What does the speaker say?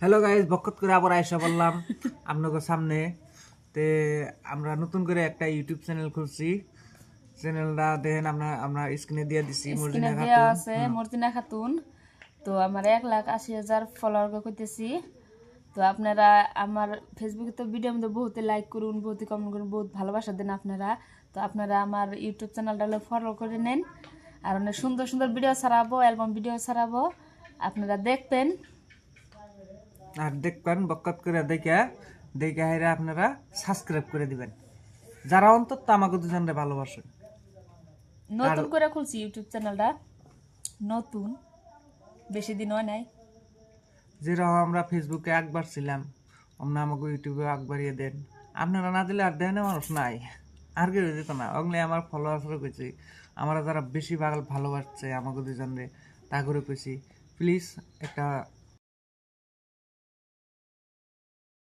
Hello guys, বকত করে আবার আইসা বললাম আপনাদের সামনে। তে আমরা নতুন করে একটা ইউটিউব চ্যানেল খুলছি। চ্যানেলটা দেখেন, আমরা স্ক্রিনে দিয়ে দিছি। স্ক্রিনে মর্জিনা দেওয়া খাতুন। আছে মর্জিনা খাতুন। তো আমার 1,80,000 ফলোয়ার করতেছি। তো আপনারা আমার ফেসবুকে তো ভিডিওর মধ্যে বহুত লাইক করুন, বহুত কমেন্ট করুন, বহুত ভালোবাসা দেন আপনারা। তো আপনারা আমার ইউটিউব চ্যানেলটা ফলো করে নেন। আর অনেক সুন্দর সুন্দর ভিডিও ছাড়াবো, অ্যালবাম ভিডিও ছাড়াবো, আপনারা দেখবেন। আর দেখবেন বকত করে দেখে দেখে হাইরা আপনারা সাবস্ক্রাইব করে দিবেন, যারা অন্তত আমাকে দুজনরে ভালোবাসেন। নতুন করে খুলছি ইউটিউব চ্যানেলটা, নতুন, বেশি দিন হয় নাই। যেরকম আমরা ফেসবুকে একবার ছিলাম, আমরা আমাকে ইউটিউবে একবারিয়ে দেন। আপনারা না দিলে আর দেন মানুষ নাই, আর কেউ দিত না। অগলে আমার ফলোয়ার্সরা কইছি, আমরা যারা বেশি ভালোবাসছে আমাকে দুজনরে তা করে কইছি, প্লিজ একটা